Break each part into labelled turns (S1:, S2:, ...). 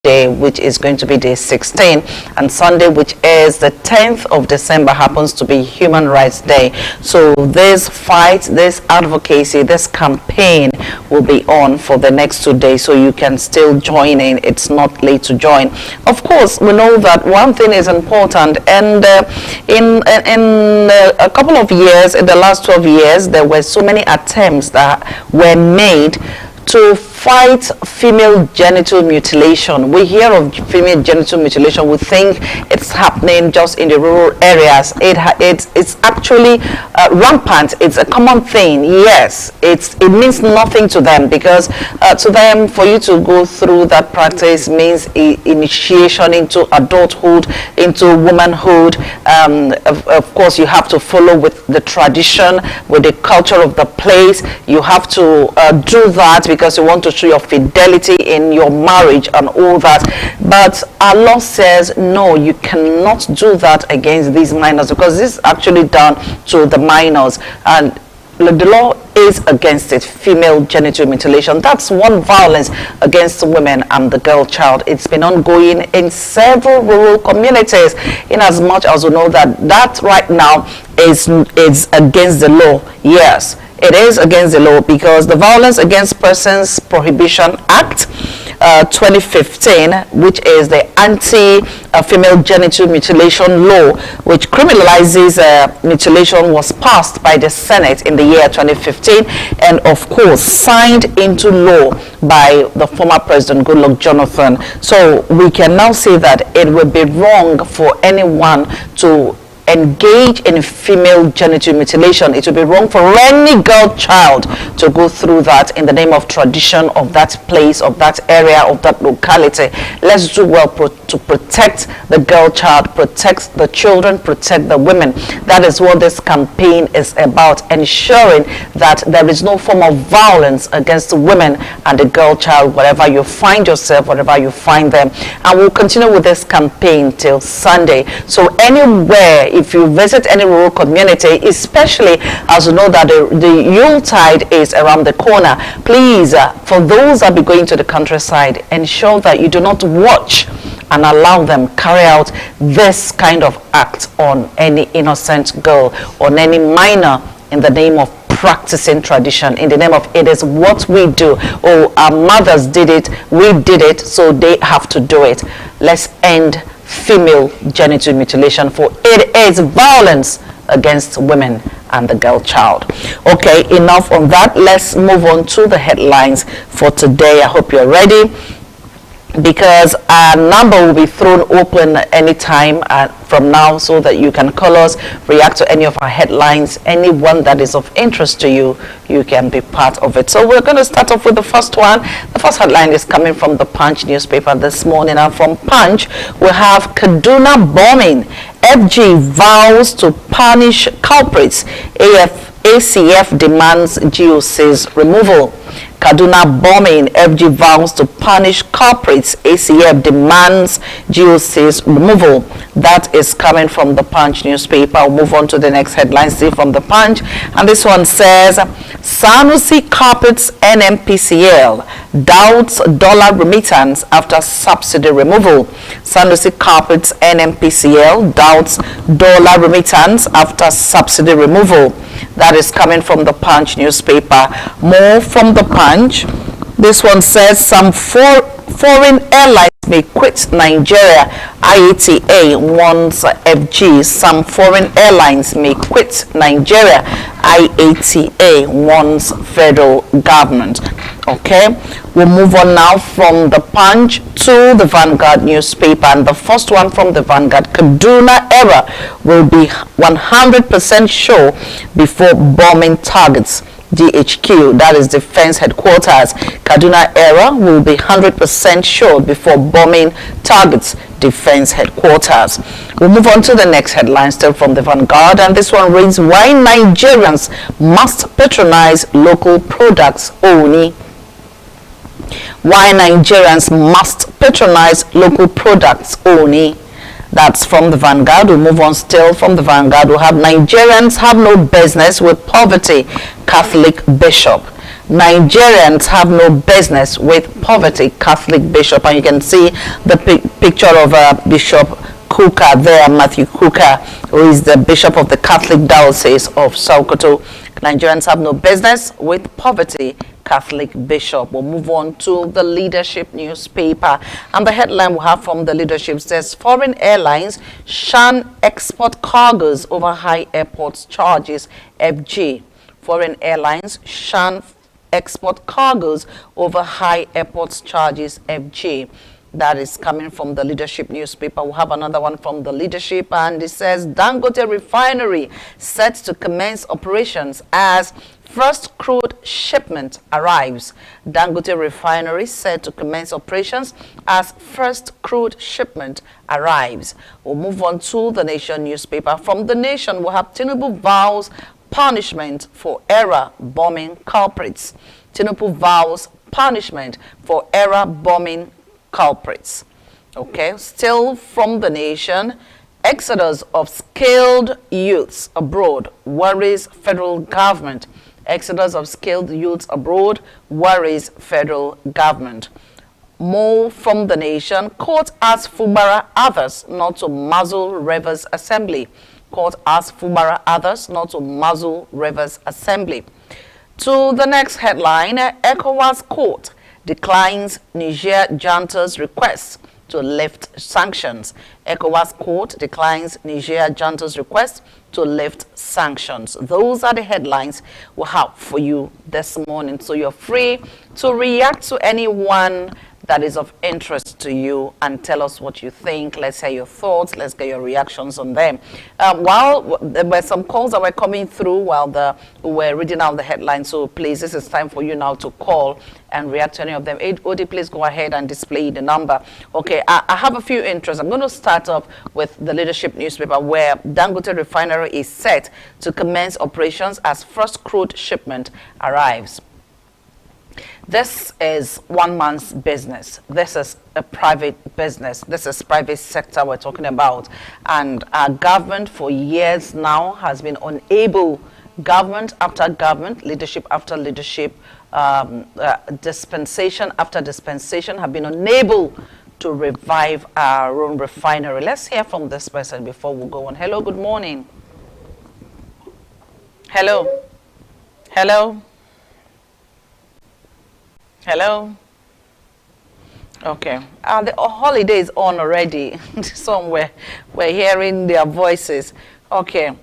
S1: Day, which is going to be day 16, and Sunday, which is the 10th of December, happens to be Human Rights Day. So this fight, this advocacy, this campaign will be on for the next 2 days, so you can still join in. It's not late to join. Of course, we know that one thing is important, and in a couple of years, in the last 12 years, there were so many attempts that were made to fight female genital mutilation. We hear of female genital mutilation, we think it's happening just in the rural areas. It's actually rampant. It's a common thing. Yes, it means nothing to them, because to them, for you to go through that practice means initiation into adulthood, into womanhood. Of course, you have to follow with the tradition, with the culture of the place. You have to do that because you want to show your fidelity in your marriage and all that. But our law says no, you cannot do that against these minors, because this is actually done to the minors, and the law is against it. Female genital mutilation, that's one violence against women and the girl child. It's been ongoing in several rural communities, in as much as we know that right now is against the law. Yes, it is against the law, because the Violence Against Persons Prohibition Act 2015, which is the anti-female genital mutilation law, which criminalizes mutilation, was passed by the Senate in the year 2015, and of course signed into law by the former President Goodluck Jonathan. So we can now say that it would be wrong for anyone to engage in female genital mutilation. It would be wrong for any girl child to go through that in the name of tradition of that place, of that area, of that locality. Let's do well to protect the girl child, protect the children, protect the women. That is what this campaign is about, ensuring that there is no form of violence against the women and the girl child, wherever you find yourself, wherever you find them. And we'll continue with this campaign till Sunday. So anywhere, if you visit any rural community, especially as you know that the Yuletide is around the corner, please, for those that be going to the countryside, ensure that you do not watch and allow them carry out this kind of act on any innocent girl, on any minor, in the name of practicing tradition, in the name of it is what we do. Oh, our mothers did it, we did it, so they have to do it. Let's end female genital mutilation, for it is violence against women and the girl child. Okay, enough on that. Let's move on to the headlines for today. I hope you're ready, because our number will be thrown open anytime from now, so that you can call us, react to any of our headlines, any one that is of interest to you. You can be part of it. So we're going to start off with the first one. The first headline is coming from the Punch newspaper this morning, and from Punch we have Kaduna bombing, FG vows to punish culprits, ACF demands GOC's removal. Kaduna bombing, FG vows to punish culprits, ACF demands GOC's removal. That is coming from the Punch newspaper. I'll move on to the next headline, still from the Punch, and this one says Sanusi carpets NMPCL, doubts dollar remittance after subsidy removal. Sanusi carpets NMPCL, doubts dollar remittance after subsidy removal. That is coming from the Punch newspaper. More from the Punch. This one says some foreign airlines may quit Nigeria. IATA warns FG. Some foreign airlines may quit Nigeria. IATA warns federal government. Okay, we'll move on now from the Punch to the Vanguard newspaper, and the first one from the Vanguard: Kaduna era will be 100% sure before bombing targets. DHQ, that is Defense Headquarters. Kaduna era will be 100% sure before bombing targets Defense Headquarters. We'll move on to the next headline, still from the Vanguard, and this one reads: why Nigerians must patronize local products only. Why Nigerians must patronize local products only. That's from the Vanguard. We'll move on still from the Vanguard. We'll have Nigerians have no business with poverty, Catholic bishop. Nigerians have no business with poverty, Catholic bishop. And you can see the picture of Bishop Kuka there, Matthew Kuka, who is the bishop of the Catholic Diocese of Sokoto. Nigerians have no business with poverty, Catholic bishop. We'll move on to the Leadership newspaper. And the headline we have from the Leadership says, foreign airlines shun export cargoes over high airports charges, FG. Foreign airlines shun export cargoes over high airports charges, FG. That is coming from the Leadership newspaper. We'll have another one from the Leadership, and it says Dangote refinery set to commence operations as first crude shipment arrives. Dangote refinery set to commence operations as first crude shipment arrives. We'll move on to the Nation newspaper. From the Nation, we'll have Tinubu vows punishment for error bombing culprits. Tinubu vows punishment for error bombing culprits. Okay, still from the Nation, exodus of skilled youths abroad worries federal government. Exodus of skilled youths abroad worries federal government. More from the Nation, court asks Fubara others not to muzzle Rivers Assembly. Court asks Fubara others not to muzzle Rivers Assembly. To the next headline, ECOWAS court declines Niger junta's request to lift sanctions. ECOWAS court declines Niger junta's request to lift sanctions. Those are the headlines we have for you this morning. So you're free to react to anyone that is of interest to you and tell us what you think. Let's hear your thoughts. Let's get your reactions on them. While there were some calls that were coming through while we were reading out the headlines, so please, this is time for you now to call and react to any of them. Odi, please go ahead and display the number. Okay, I have a few interests. I'm going to start off with the Leadership newspaper, where Dangote refinery is set to commence operations as first crude shipment arrives. This is one man's business. This is a private business. This is private sector we're talking about. And our government for years now has been unable, government after government, leadership after leadership, dispensation after dispensation, have been unable to revive our own refinery. Let's hear from this person before we go on. Hello, good morning. Hello. Hello. Hello. Okay. The holiday is on already. Somewhere we're hearing their voices. Okay.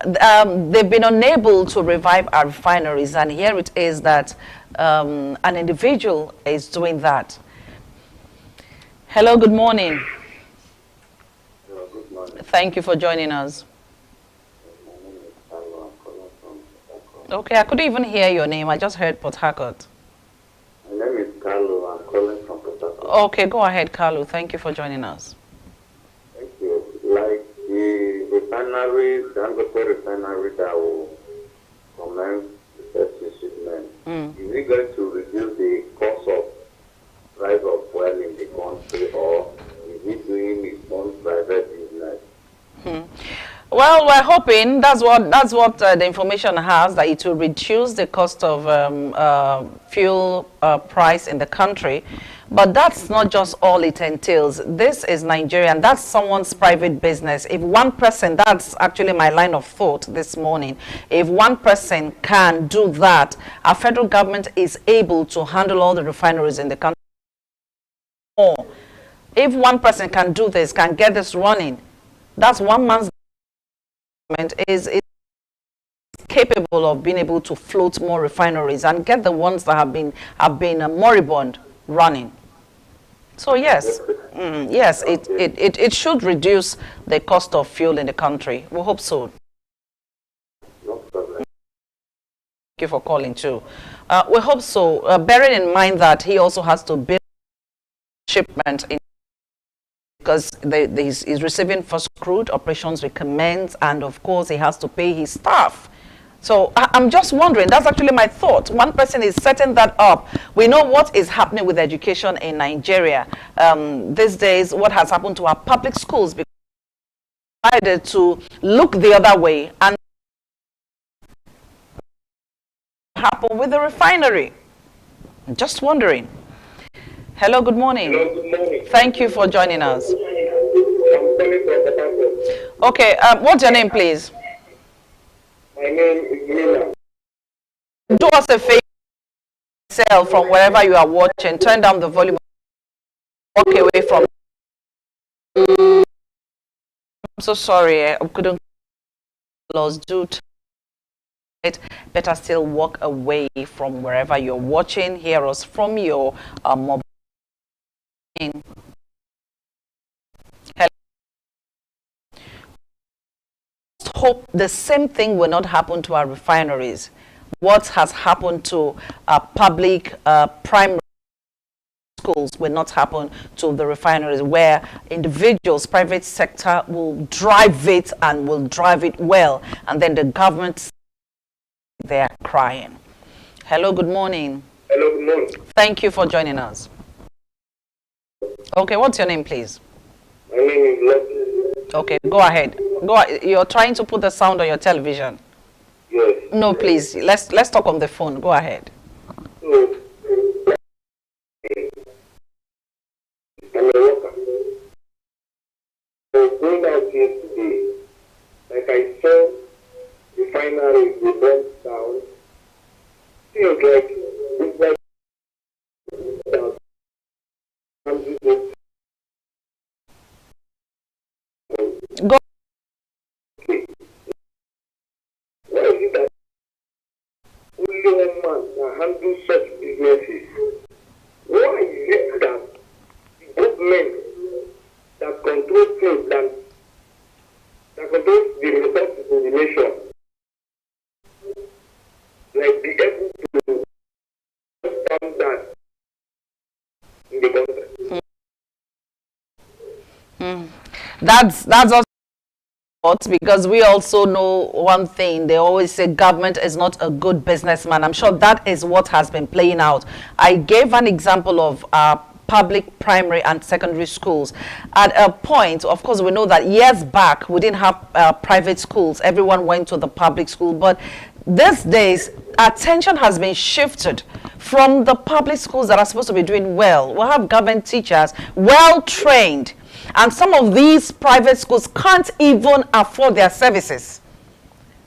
S1: They've been unable to revive our refineries, and here it is that an individual is doing that. Hello, good morning.
S2: Hello, good morning.
S1: Thank you for joining us. Okay, I couldn't even hear your name. I just heard Port Harcourt.
S2: My name is Carlo. I'm calling from Port Harcourt.
S1: Okay, go ahead, Carlo. Thank you for joining us.
S2: Thank you. Like the refinery, Dangote refinery that will commence the first shipment, is it going to reduce the cost of price of oil in the country, or is it doing its own private business?
S1: Well, we're hoping that's what the information has, that it will reduce the cost of fuel price in the country. But that's not just all it entails. This is Nigeria, and that's someone's private business. If one person, that's actually my line of thought this morning, if one person can do that, our federal government is able to handle all the refineries in the country. Or if one person can do this, can get this running, that's one man's government is capable of being able to float more refineries and get the ones that have been moribund running. So yes, yes, it should reduce the cost of fuel in the country. We hope so.
S2: No problem.
S1: Thank you for calling too. We hope so. Bearing in mind that he also has to build shipment in, because he's receiving first crude, operations recommends, and of course he has to pay his staff. So I'm just wondering, that's actually my thought. One person is setting that up. We know what is happening with education in Nigeria. These days, what has happened to our public schools, because they decided to look the other way and happen with the refinery? Just wondering. Hello, good morning.
S2: Hello, good morning.
S1: Thank you for joining us.
S2: I'm calling from the
S1: Okay, what's your name, please?
S2: My name is Mina.
S1: Do us a favor, yourself from wherever you are watching. Turn down the volume. Walk away from. I'm so sorry, I couldn't. Lost due to it. Better still walk away from wherever you're watching. Hear us from your mobile. Hello. Hope the same thing will not happen to our refineries. What has happened to public primary schools will not happen to the refineries, where individuals, private sector will drive it and will drive it well, and then the government, they're crying. Hello, good morning.
S2: Hello, good morning.
S1: Thank you for joining us. Okay, what's your name, please?
S2: My name is Lucky.
S1: Okay, go ahead. You're trying to put the sound on your television.
S2: Yes.
S1: No, please. Let's talk on the phone. Go ahead.
S2: So, I'm a worker. I was going out yesterday. Like I saw refinery we burnt down. Feels like it's like
S1: Go.
S2: why is it that only one man can handle such businesses? Why is it that the government that controls things that controls the resources in the nation, like be able to understand that in the country?
S1: That's also because we also know one thing. They always say government is not a good businessman. I'm sure that is what has been playing out. I gave an example of public primary and secondary schools. At a point, of course, we know that years back we didn't have private schools. Everyone went to the public school. But these days, attention has been shifted from the public schools that are supposed to be doing well. We'll have government teachers, well trained. And some of these private schools can't even afford their services.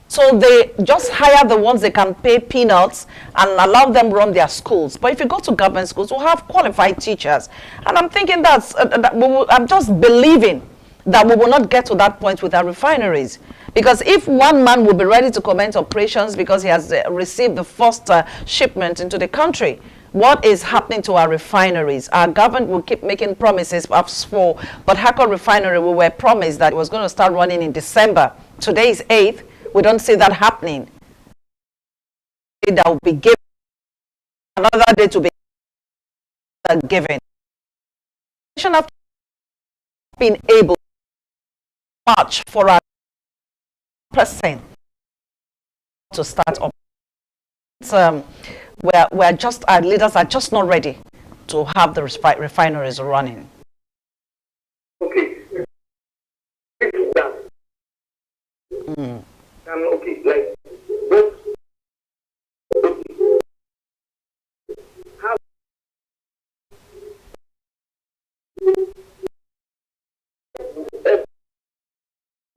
S1: So they just hire the ones they can pay peanuts and allow them run their schools. But if you go to government schools, we'll have qualified teachers. And I'm thinking I'm just believing that we will not get to that point with our refineries. Because if one man will be ready to commence operations because he has received the first shipment into the country, what is happening to our refineries? Our government will keep making promises for, but Hako refinery, we were promised that it was going to start running in December. Today is 8th. We don't see that happening. That will be given. Another day to be given. After being able to march for our percent to start up. We're just, our leaders are just not ready to have the refineries running.
S2: Okay. Okay, like, what? How?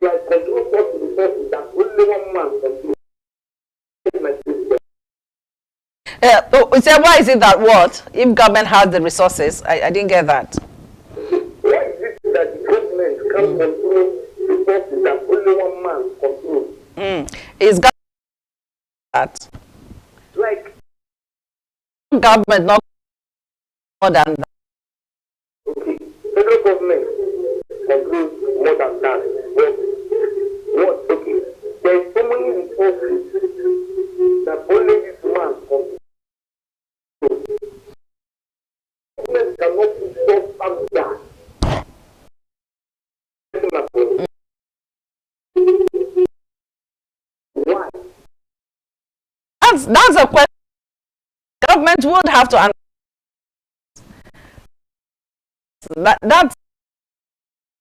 S2: Like, control what resources that only one man can do.
S1: So why is it that what? If government has the resources, I didn't get that.
S2: Why is it that the government can control resources that only one man controls?
S1: Is government that?
S2: Like,
S1: government not more than that.
S2: okay, federal government controls more than that. What? Okay, there is so many resources that only this man controls. Government cannot stop that. Why?
S1: That's a question. Government would have to answer. That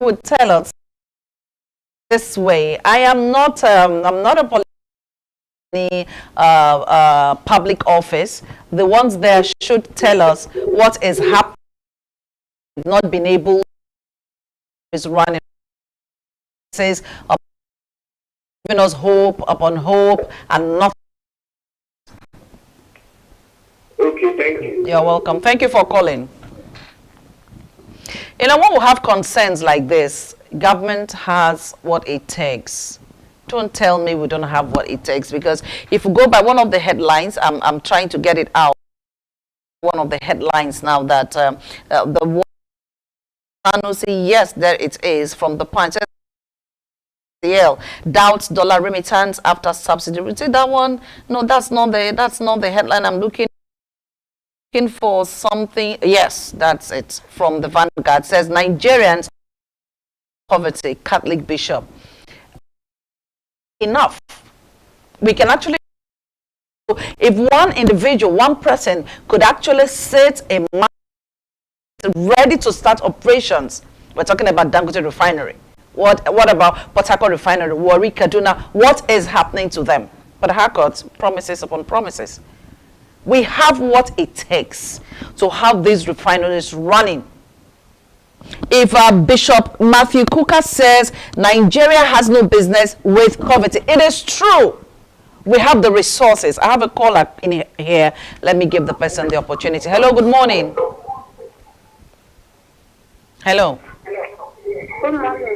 S1: would tell us this way. I'm not a politician. any public office, the ones there should tell us what is happening. Not being able is running, says giving us hope upon hope and not.
S2: Okay, thank you.
S1: You're welcome. Thank you for calling. You know, when we have concerns like this, government has what it takes. Don't tell me we don't have what it takes, because if we go by one of the headlines, I'm trying to get it out. One of the headlines now that the one say yes, there it is from the Punch. Doubts dollar remittance after subsidy. We say that one. No, that's not the headline. I'm looking for something. Yes, that's it from the Vanguard. Says Nigerians poverty, Catholic bishop. Enough. We can actually, if one individual, one person could actually set a market ready to start operations. We're talking about Dangote refinery. What about Port Harcourt refinery, Warri, Kaduna? What is happening to them? Port Harcourt, promises upon promises. We have what it takes to have these refineries running. If Bishop Matthew Kuka says Nigeria has no business with poverty, it is true. We have the resources. I have a caller in here. Let me give the person the opportunity. Hello, good morning. Hello.
S3: Good morning.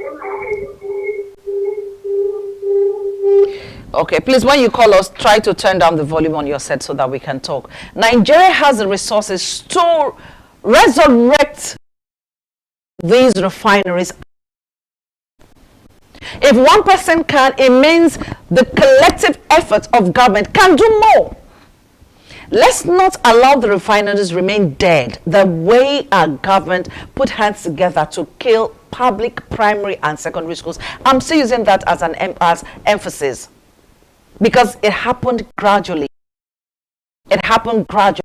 S1: Okay, please, when you call us, try to turn down the volume on your set so that we can talk. Nigeria has the resources to resurrect these refineries. If one person can, it means the collective effort of government can do more. Let's not allow the refineries remain dead the way our government put hands together to kill public primary and secondary schools. I'm still using that as an emphasis because it happened gradually. It happened gradually.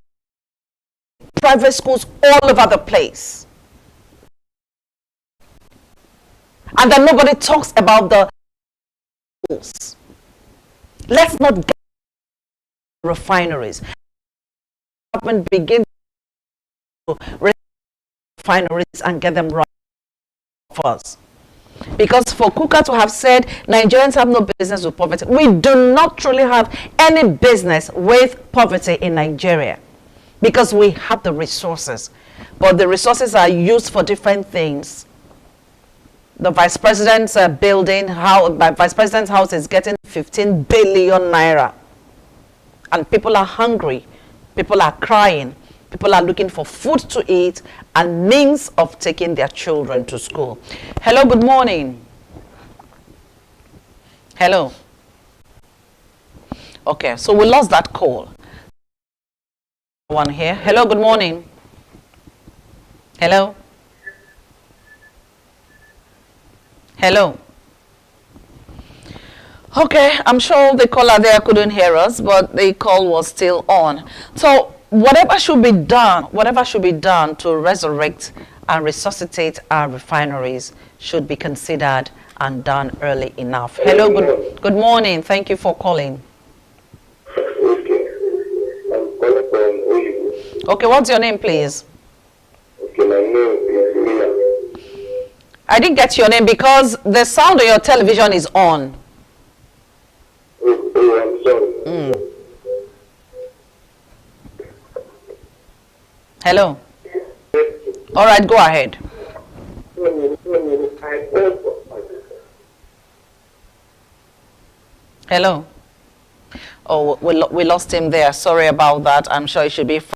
S1: Private schools all over the place. And then nobody talks about the schools. Let's not get refineries. Government begin to refineries and get them right for us. Because for Kuka to have said Nigerians have no business with poverty, we do not truly have any business with poverty in Nigeria because we have the resources. But the resources are used for different things. The vice president's building, vice president's house is getting 15 billion naira. And people are hungry. People are crying. People are looking for food to eat and means of taking their children to school. Hello, good morning. Hello. Okay, so we lost that call. One here. Hello, good morning. Hello. Hello. Okay, I'm sure the caller there couldn't hear us, but the call was still on. So whatever should be done to resurrect and resuscitate our refineries should be considered and done early enough. Hello, good morning. Thank you for calling.
S2: Okay. I'm calling from Oyibo.
S1: Okay, what's your name, please?
S2: Okay, my name is Mina.
S1: I didn't get your name because the sound of your television is on.
S2: Oh, I'm sorry.
S1: Hello. All right, go ahead. Hello. Oh, we lost him there. Sorry about that. I'm sure it should be